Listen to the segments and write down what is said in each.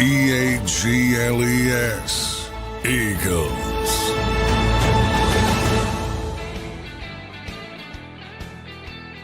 Eagles. Eagles.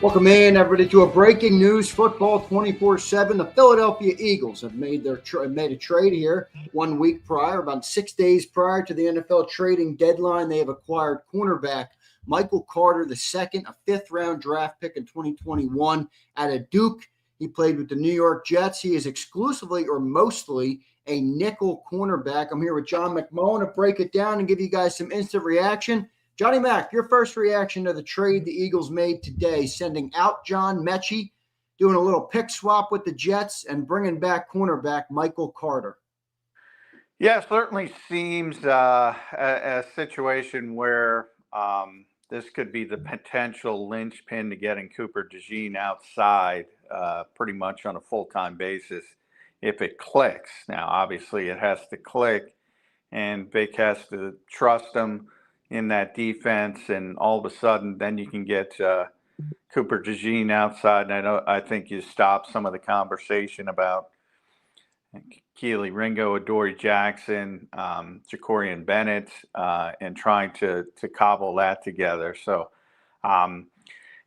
Welcome in, everybody, to a breaking news football 24/7. The Philadelphia Eagles have made a trade here 1 week prior, about 6 days prior to the NFL trading deadline. They have acquired cornerback Michael Carter II, a fifth-round draft pick in 2021 out of Duke. He played with the New York Jets. He is exclusively or mostly a nickel cornerback. I'm here with John McMullen to break it down and give you guys some instant reaction. Johnny Mac, your first reaction to the trade the Eagles made today, sending out John Metchie, doing a little pick swap with the Jets, and bringing back cornerback Michael Carter. Yeah, it certainly seems a situation where this could be the potential linchpin to getting Cooper DeJean outside pretty much on a full-time basis if it clicks. Now, obviously, it has to click, and Vic has to trust him in that defense, and all of a sudden, then you can get Cooper DeJean outside. And I think you stop some of the conversation about Keely Ringo, Adoree Jackson, Jacorian Bennett, and trying to cobble that together. So,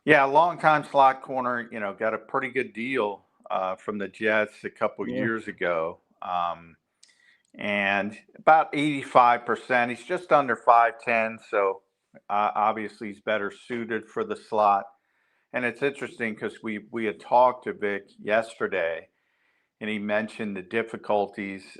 yeah, long-time slot corner, got a pretty good deal from the Jets a couple years ago. And about 85%. He's just under 5'10", so obviously he's better suited for the slot. And it's interesting because we had talked to Vic yesterday, and he mentioned the difficulties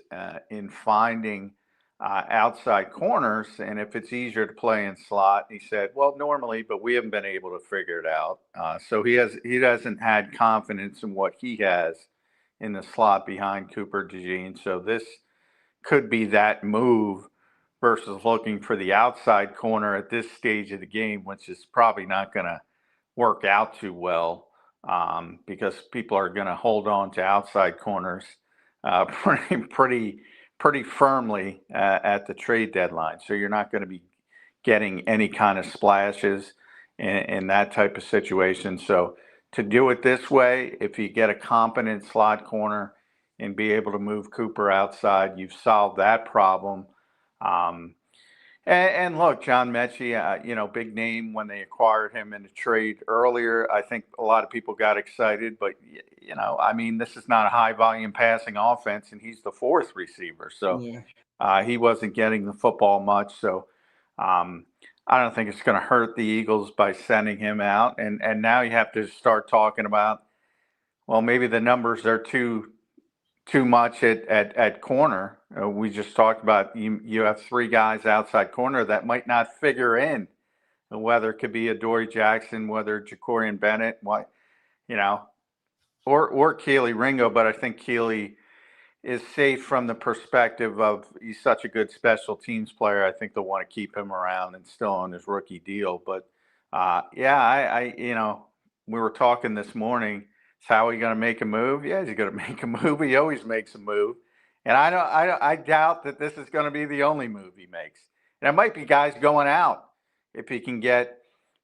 in finding outside corners, and if it's easier to play in slot. He said, well, normally, but we haven't been able to figure it out. So he hasn't had confidence in what he has in the slot behind Cooper DeJean. So this could be that move versus looking for the outside corner at this stage of the game, which is probably not going to work out too well because people are going to hold on to outside corners pretty firmly at the trade deadline. So you're not going to be getting any kind of splashes in that type of situation. So to do it this way, if you get a competent slot corner and be able to move Cooper outside, you've solved that problem. And look, John Metchie, big name when they acquired him in the trade earlier. I think a lot of people got excited, but, this is not a high-volume passing offense, and he's the fourth receiver. So he wasn't getting the football much. So I don't think it's going to hurt the Eagles by sending him out. And now you have to start talking about, well, maybe the numbers are too much at corner. We just talked about you have three guys outside corner that might not figure in, whether it could be Adoree Jackson, whether Jacorian Bennett, or Keely Ringo. But I think Keely is safe from the perspective of he's such a good special teams player. I think they'll want to keep him around and still on his rookie deal. But we were talking this morning. How are you going to make a move? Yeah, he's going to make a move. He always makes a move. And I doubt that this is going to be the only move he makes. And it might be guys going out if he can get,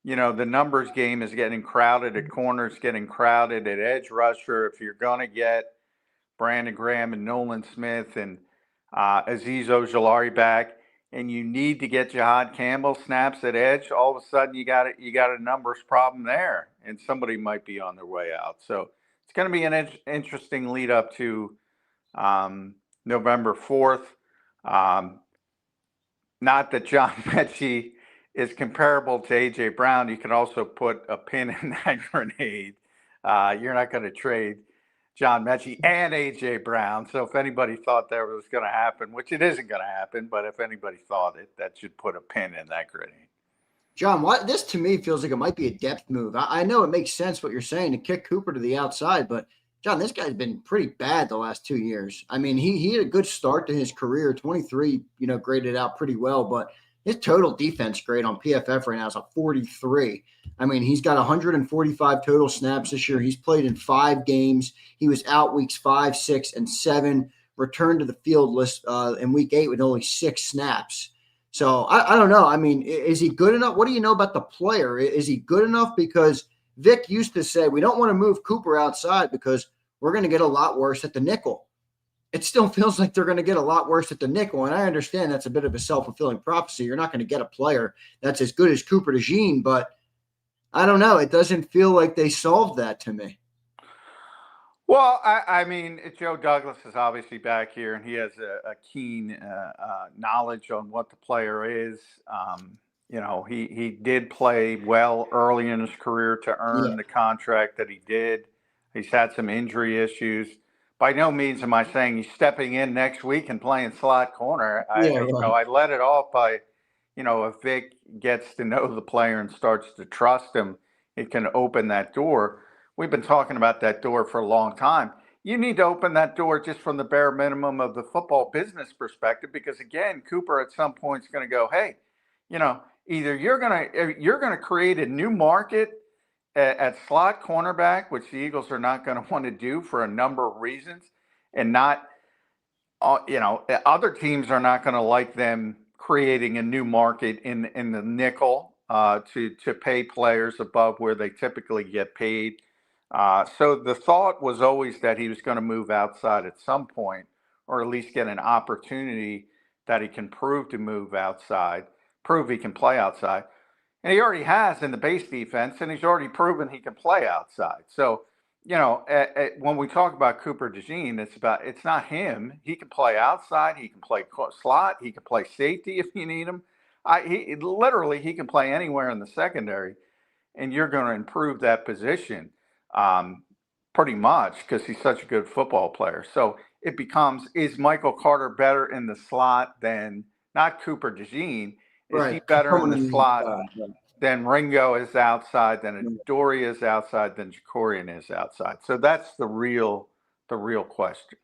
the numbers game is getting crowded at corners, getting crowded at edge rusher. If you're going to get Brandon Graham and Nolan Smith and Azeez Ojulari back, and you need to get Jihad Campbell snaps at edge, all of a sudden you got a numbers problem there, and somebody might be on their way out. So it's going to be an interesting lead up to November 4th. Not that John Metchie is comparable to A.J. Brown. You can also put a pin in that grenade. You're not going to trade John Metchie and A.J. Brown. So if anybody thought that was going to happen, which it isn't going to happen, but if anybody thought it, that should put a pin in that grenade. John, this to me feels like it might be a depth move. I know it makes sense what you're saying to kick Cooper to the outside, but John, this guy's been pretty bad the last 2 years. I mean, he had a good start to his career, 23, graded out pretty well, but his total defense grade on PFF right now is a 43. I mean, he's got 145 total snaps this year. He's played in 5 games. He was out weeks 5, 6, and 7, returned to the field list in week 8 with only 6 snaps. So I don't know. I mean, is he good enough? What do you know about the player? Is he good enough? Because Vic used to say, we don't want to move Cooper outside because we're going to get a lot worse at the nickel. it still feels like they're going to get a lot worse at the nickel. And I understand that's a bit of a self-fulfilling prophecy. You're not going to get a player that's as good as Cooper DeJean, but I don't know. It doesn't feel like they solved that to me. Well, I mean, Joe Douglas is obviously back here, and he has a keen knowledge on what the player is. He did play well early in his career to earn the contract that he did. He's had some injury issues. By no means am I saying he's stepping in next week and playing slot corner. I let it off by, if Vic gets to know the player and starts to trust him, it can open that door. We've been talking about that door for a long time. You need to open that door just from the bare minimum of the football business perspective, because again, Cooper at some point is going to go, hey, either you're going to create a new market at slot cornerback, which the Eagles are not going to want to do for a number of reasons, and not, other teams are not going to like them creating a new market in the nickel to pay players above where they typically get paid. So the thought was always that he was going to move outside at some point, or at least get an opportunity that he can prove to move outside, prove he can play outside. And he already has in the base defense, and he's already proven he can play outside. So, when we talk about Cooper DeJean, it's not him. He can play outside. He can play slot. He can play safety if you need him. He can play anywhere in the secondary, and you're going to improve that position pretty much because he's such a good football player. So it becomes, is Michael Carter better in the slot than not Cooper DeJean? Is he better in the slot than Ringo is outside, than Dory is outside, than Jacorian is outside? So that's the real question.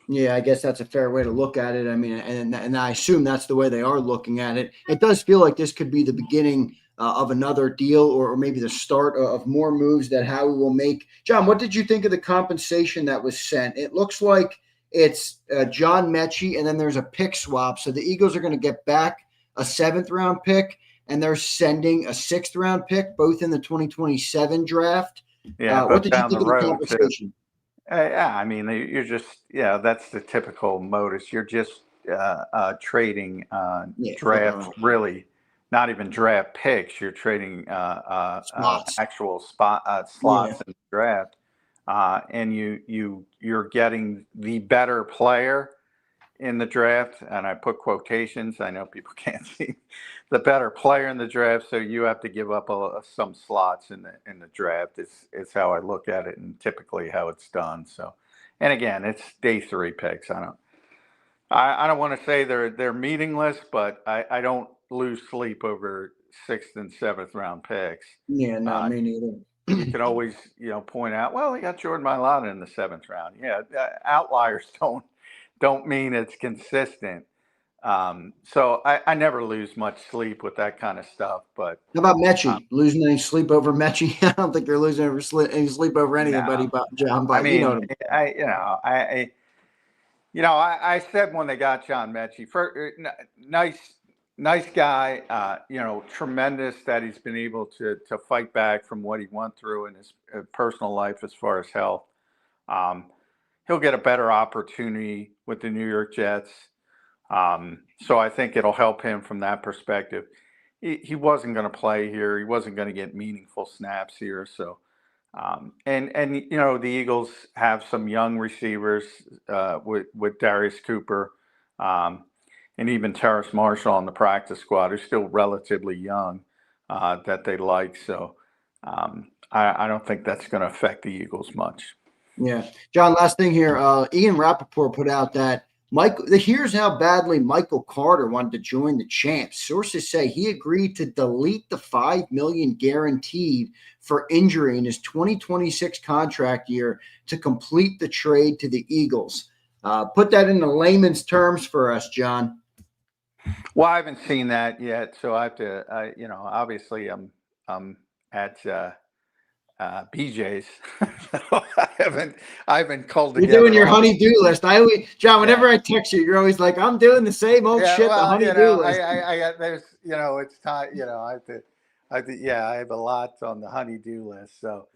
Yeah, I guess that's a fair way to look at it. I mean, and I assume that's the way they are looking at it. It does feel like this could be the beginning of another deal, or maybe the start of more moves that Howie will make. John, what did you think of the compensation that was sent? It looks like it's John Metchie, and then there's a pick swap. So the Eagles are going to get back a 7th-round pick, and they're sending a 6th-round pick, both in the 2027 draft. Yeah, what did you think of the compensation? Yeah, I mean, you're just, that's the typical modus. You're just trading draft, really, not even draft picks. You're trading actual slots in the draft, and you're getting the better player in the draft. And I put quotations. I know people can't see the better player in the draft, so you have to give up some slots in the draft. It's how I look at it, and typically how it's done. So, and again, it's day 3 picks. I don't want to say they're meaningless, but I don't lose sleep over 6th and 7th round picks. Yeah, no, me neither. You can always point out, well, they got Jordan Mailata in the 7th round. Yeah, outliers don't mean it's consistent. So I never lose much sleep with that kind of stuff. But how about Metchie? Losing any sleep over Metchie? I don't think you're losing any sleep over anybody, but John. But I mean, I said when they got John Metchie, nice guy. Tremendous that he's been able to fight back from what he went through in his personal life as far as health. He'll get a better opportunity with the New York Jets. So I think it'll help him from that perspective. He wasn't going to play here. He wasn't going to get meaningful snaps here. So, the Eagles have some young receivers with Darius Cooper, and even Terrace Marshall on the practice squad, who's still relatively young, that they like. So I don't think that's going to affect the Eagles much. Yeah. John, last thing here. Ian Rappaport put out that here's how badly Michael Carter wanted to join the Champs. Sources say he agreed to delete the $5 million guaranteed for injury in his 2026 contract year to complete the trade to the Eagles. Put that into layman's terms for us, John. Well, I haven't seen that yet, so I have to. Obviously, I'm at BJ's. I haven't called together. You're doing your honey-do list. John, whenever I text you, you're always like, I'm doing the same old shit. Well, the honey-do list. There's, it's time. I have a lot on the honey-do list. So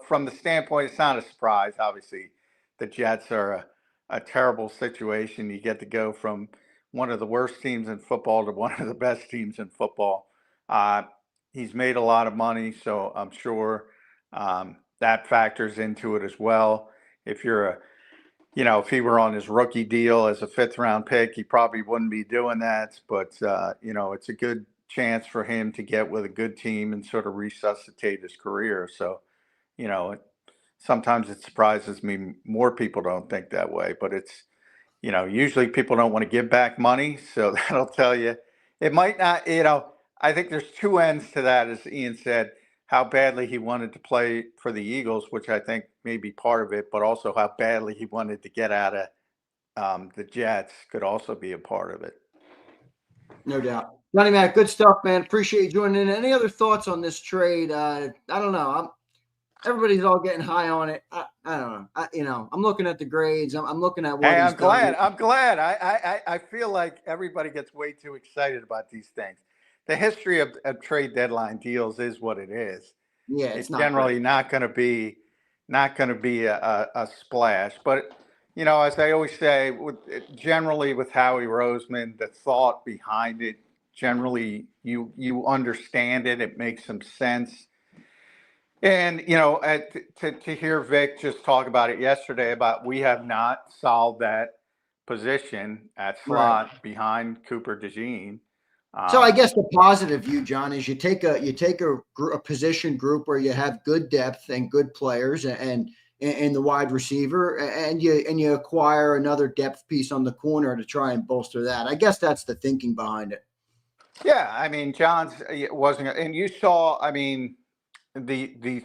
from the standpoint, it's not a surprise. Obviously, the Jets are a terrible situation. You get to go from one of the worst teams in football to one of the best teams in football. Uh, he's made a lot of money, so I'm sure that factors into it as well. If you're a if he were on his rookie deal as a 5th-round pick, he probably wouldn't be doing that. But, it's a good chance for him to get with a good team and sort of resuscitate his career. So, sometimes it surprises me more people don't think that way. But it's, usually people don't want to give back money. So that'll tell you. It might not, I think there's two ends to that, as Ian said. How badly he wanted to play for the Eagles, which I think may be part of it, but also how badly he wanted to get out of the Jets could also be a part of it. No doubt. Johnny Mac, good stuff, man. Appreciate you joining in. Any other thoughts on this trade? I don't know. Everybody's all getting high on it. I don't know. I'm looking at the grades. I'm looking at what I'm glad. I feel like everybody gets way too excited about these things. The history of trade deadline deals is what it is. Yeah, it's generally not going to be a splash. But as I always say, generally with Howie Roseman, the thought behind it, generally you understand it. It makes some sense. And to hear Vic just talk about it yesterday about we have not solved that position at slot behind Cooper DeJean. So I guess the positive view, John, is you take a position group where you have good depth and good players and the wide receiver, and you acquire another depth piece on the corner to try and bolster that. I guess that's the thinking behind it. Yeah, I mean, John's wasn't, and you saw, I mean, the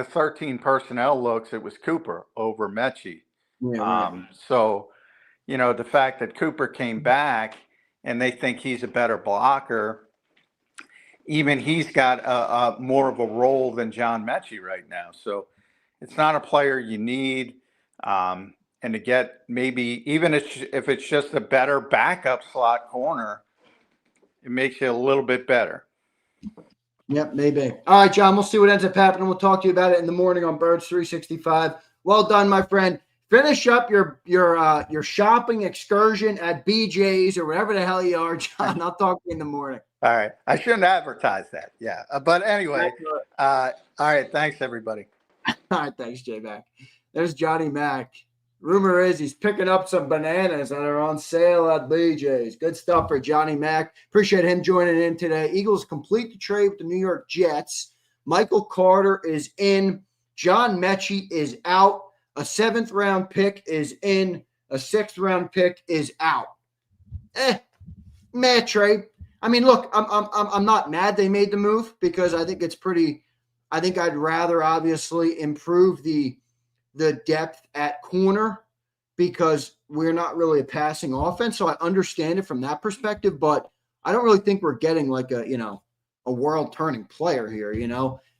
13 personnel looks, it was Cooper over Metchie. Yeah, so the fact that Cooper came back and they think he's a better blocker, even he's got a more of a role than John Metchie right now. So it's not a player you need. And to get maybe even if it's just a better backup slot corner, it makes you a little bit better. Yep, maybe. All right, John, we'll see what ends up happening. We'll talk to you about it in the morning on Birds 365. Well done, my friend. Finish up your shopping excursion at BJ's or whatever the hell you are, John. I'll talk to you in the morning. All right. I shouldn't advertise that. Yeah. But anyway, all right. Thanks, everybody. All right. Thanks, J-Mac. There's Johnny Mac. Rumor is he's picking up some bananas that are on sale at BJ's. Good stuff for Johnny Mac. Appreciate him joining in today. Eagles complete the trade with the New York Jets. Michael Carter is in. John Metchie is out. A 7th-round pick is in. A 6th-round pick is out. Mad trade. I mean, look, I'm not mad they made the move because I think it's pretty. I think I'd rather obviously improve the depth at corner because we're not really a passing offense. So I understand it from that perspective, but I don't really think we're getting like a world-turning player here.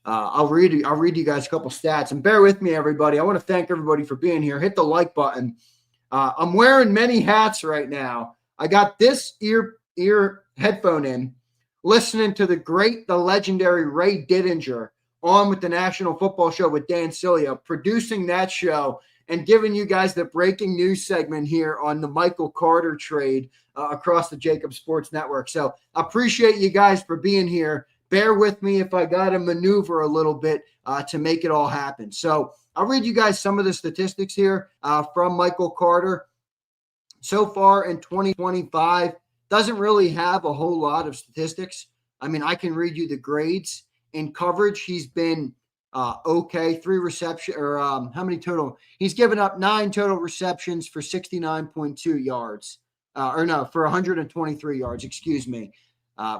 I'll read you guys a couple stats and bear with me, everybody. I want to thank everybody for being here. Hit the like button. I'm wearing many hats right now. I got this ear headphone in, listening to the legendary Ray Didinger on with the National Football Show with Dan Cilia, producing that show and giving you guys the breaking news segment here on the Michael Carter trade across the Jacob Sports Network. So I appreciate you guys for being here. Bear with me if I got to maneuver a little bit to make it all happen. So I'll read you guys some of the statistics here from Michael Carter. So far in 2025, doesn't really have a whole lot of statistics. I mean, I can read you the grades. In coverage, he's been okay. 3 reception or how many total? He's given up 9 total receptions for 69.2 yards. For 123 yards, excuse me,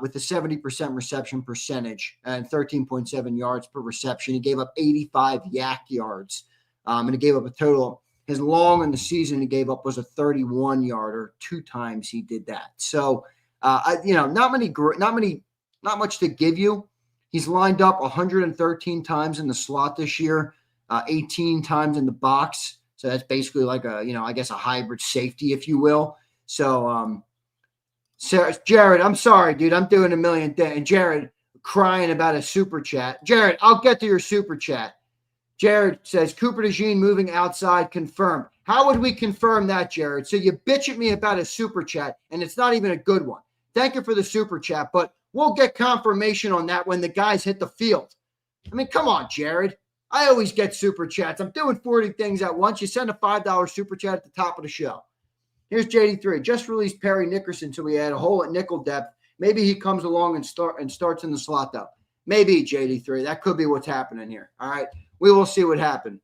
with a 70% reception percentage and 13.7 yards per reception. He gave up 85 yak yards, and he gave up a total. His long in the season he gave up was a 31-yarder. 2 times he did that. So, not much to give you. He's lined up 113 times in the slot this year, 18 times in the box. So that's basically like a hybrid safety, if you will. So, Jared, I'm sorry, dude. I'm doing a million things. And Jared crying about a super chat. Jared, I'll get to your super chat. Jared says, Cooper DeJean moving outside confirmed. How would we confirm that, Jared? So you bitch at me about a super chat, and it's not even a good one. Thank you for the super chat, but we'll get confirmation on that when the guys hit the field. I mean, come on, Jared. I always get super chats. I'm doing 40 things at once. You send a $5 super chat at the top of the show. Here's JD3. Just released Perry Nickerson, so we had a hole at nickel depth. Maybe he comes along and starts in the slot, though. Maybe, JD3. That could be what's happening here. All right. We will see what happens.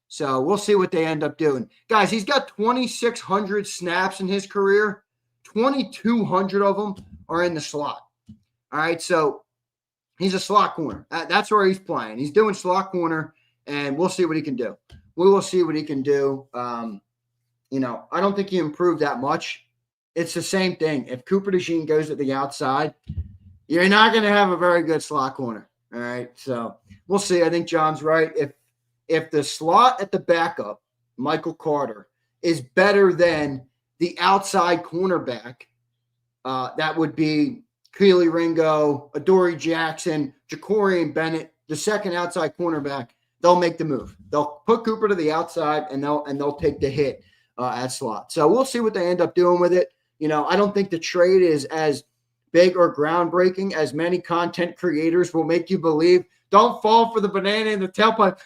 So we'll see what they end up doing. Guys, he's got 2,600 snaps in his career. 2,200 of them are in the slot. All right. So he's a slot corner. That's where he's playing. He's doing slot corner, and we'll see what he can do. We will see what he can do. You know, I don't think he improved that much. It's the same thing. If Cooper DeJean goes to the outside, you're not going to have a very good slot corner. All right. So we'll see. I think John's right. If the slot at the backup, Michael Carter, is better than the outside cornerback, that would be Keely Ringo, Adoree Jackson, Jacorian Bennett, the second outside cornerback, they'll make the move. They'll put Cooper to the outside, and they'll take the hit at slot. So we'll see what they end up doing with it. You know, I don't think the trade is as big or groundbreaking as many content creators will make you believe. Don't fall for the banana in the tailpipe.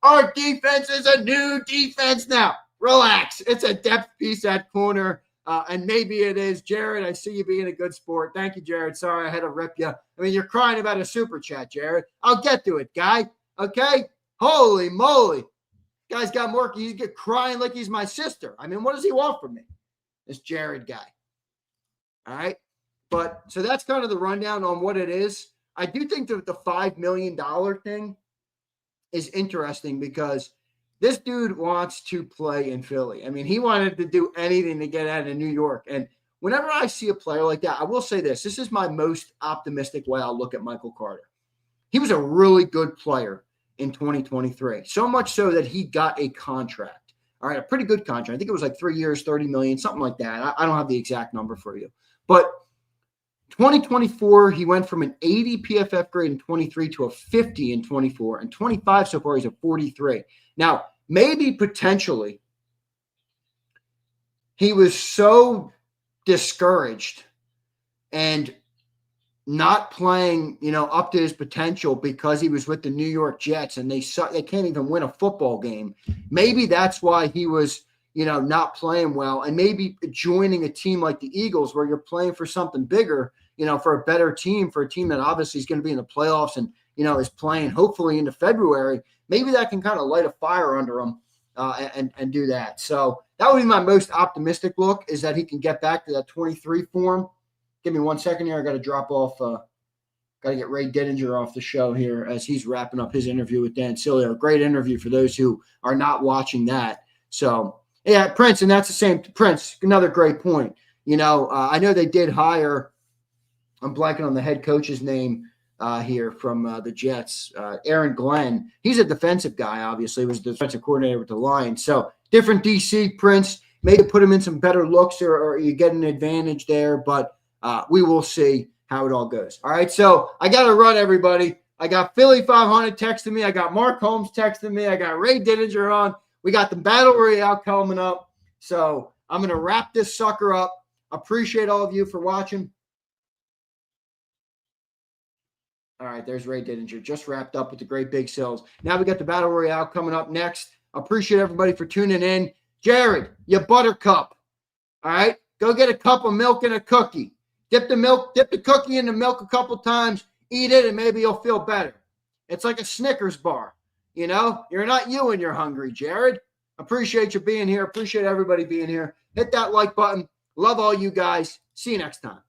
Our defense is a new defense now. Relax. It's a depth piece at corner. And maybe it is. Jared, I see you being a good sport. Thank you, Jared. Sorry I had to rip you. I mean, you're crying about a super chat, Jared. I'll get to it, guy. Okay? Holy moly. Guy's got more. He's crying like he's my sister. I mean, what does he want from me? This Jared guy. All right? But so that's kind of the rundown on what it is. I do think that the $5 million thing is interesting because this dude wants to play in Philly. I mean, he wanted to do anything to get out of New York. And whenever I see a player like that, I will say this. This is my most optimistic way I'll look at Michael Carter. He was a really good player in 2023, so much so that he got a contract. All right, a pretty good contract. I think it was like 3 years, $30 million, something like that. I don't have the exact number for you. But 2024, he went from an 80 PFF grade in 23 to a 50 in 24. And 25 so far, he's a 43. Now, maybe potentially he was so discouraged and not playing, up to his potential because he was with the New York Jets and they can't even win a football game. Maybe that's why he was, not playing well, and maybe joining a team like the Eagles where you're playing for something bigger, for a better team, for a team that obviously is going to be in the playoffs and, is playing hopefully into February. Maybe that can kind of light a fire under him and do that. So that would be my most optimistic look, is that he can get back to that 23 form. Give me 1 second here. I got to drop off. Got to get Ray Didinger off the show here as he's wrapping up his interview with Dan Cilio. Great interview for those who are not watching that. So, yeah, Prince, and that's the same. Prince, another great point. I know they did hire, I'm blanking on the head coach's name here from the Jets, Aaron Glenn. He's a defensive guy, obviously. He was the defensive coordinator with the Lions. So, different DC, Prince. Maybe put him in some better looks or you get an advantage there, but we will see how it all goes. All right, so I got to run, everybody. I got Philly 500 texting me. I got Mark Holmes texting me. I got Ray Didinger on. We got the Battle Royale coming up. So I'm going to wrap this sucker up. Appreciate all of you for watching. All right, there's Ray Didinger. Just wrapped up with the great big sales. Now we got the Battle Royale coming up next. Appreciate everybody for tuning in. Jared, you buttercup. All right, go get a cup of milk and a cookie. Dip the cookie in the milk a couple times, eat it, and maybe you'll feel better. It's like a Snickers bar. You're not you when you're hungry, Jared. Appreciate you being here. Appreciate everybody being here. Hit that like button. Love all you guys. See you next time.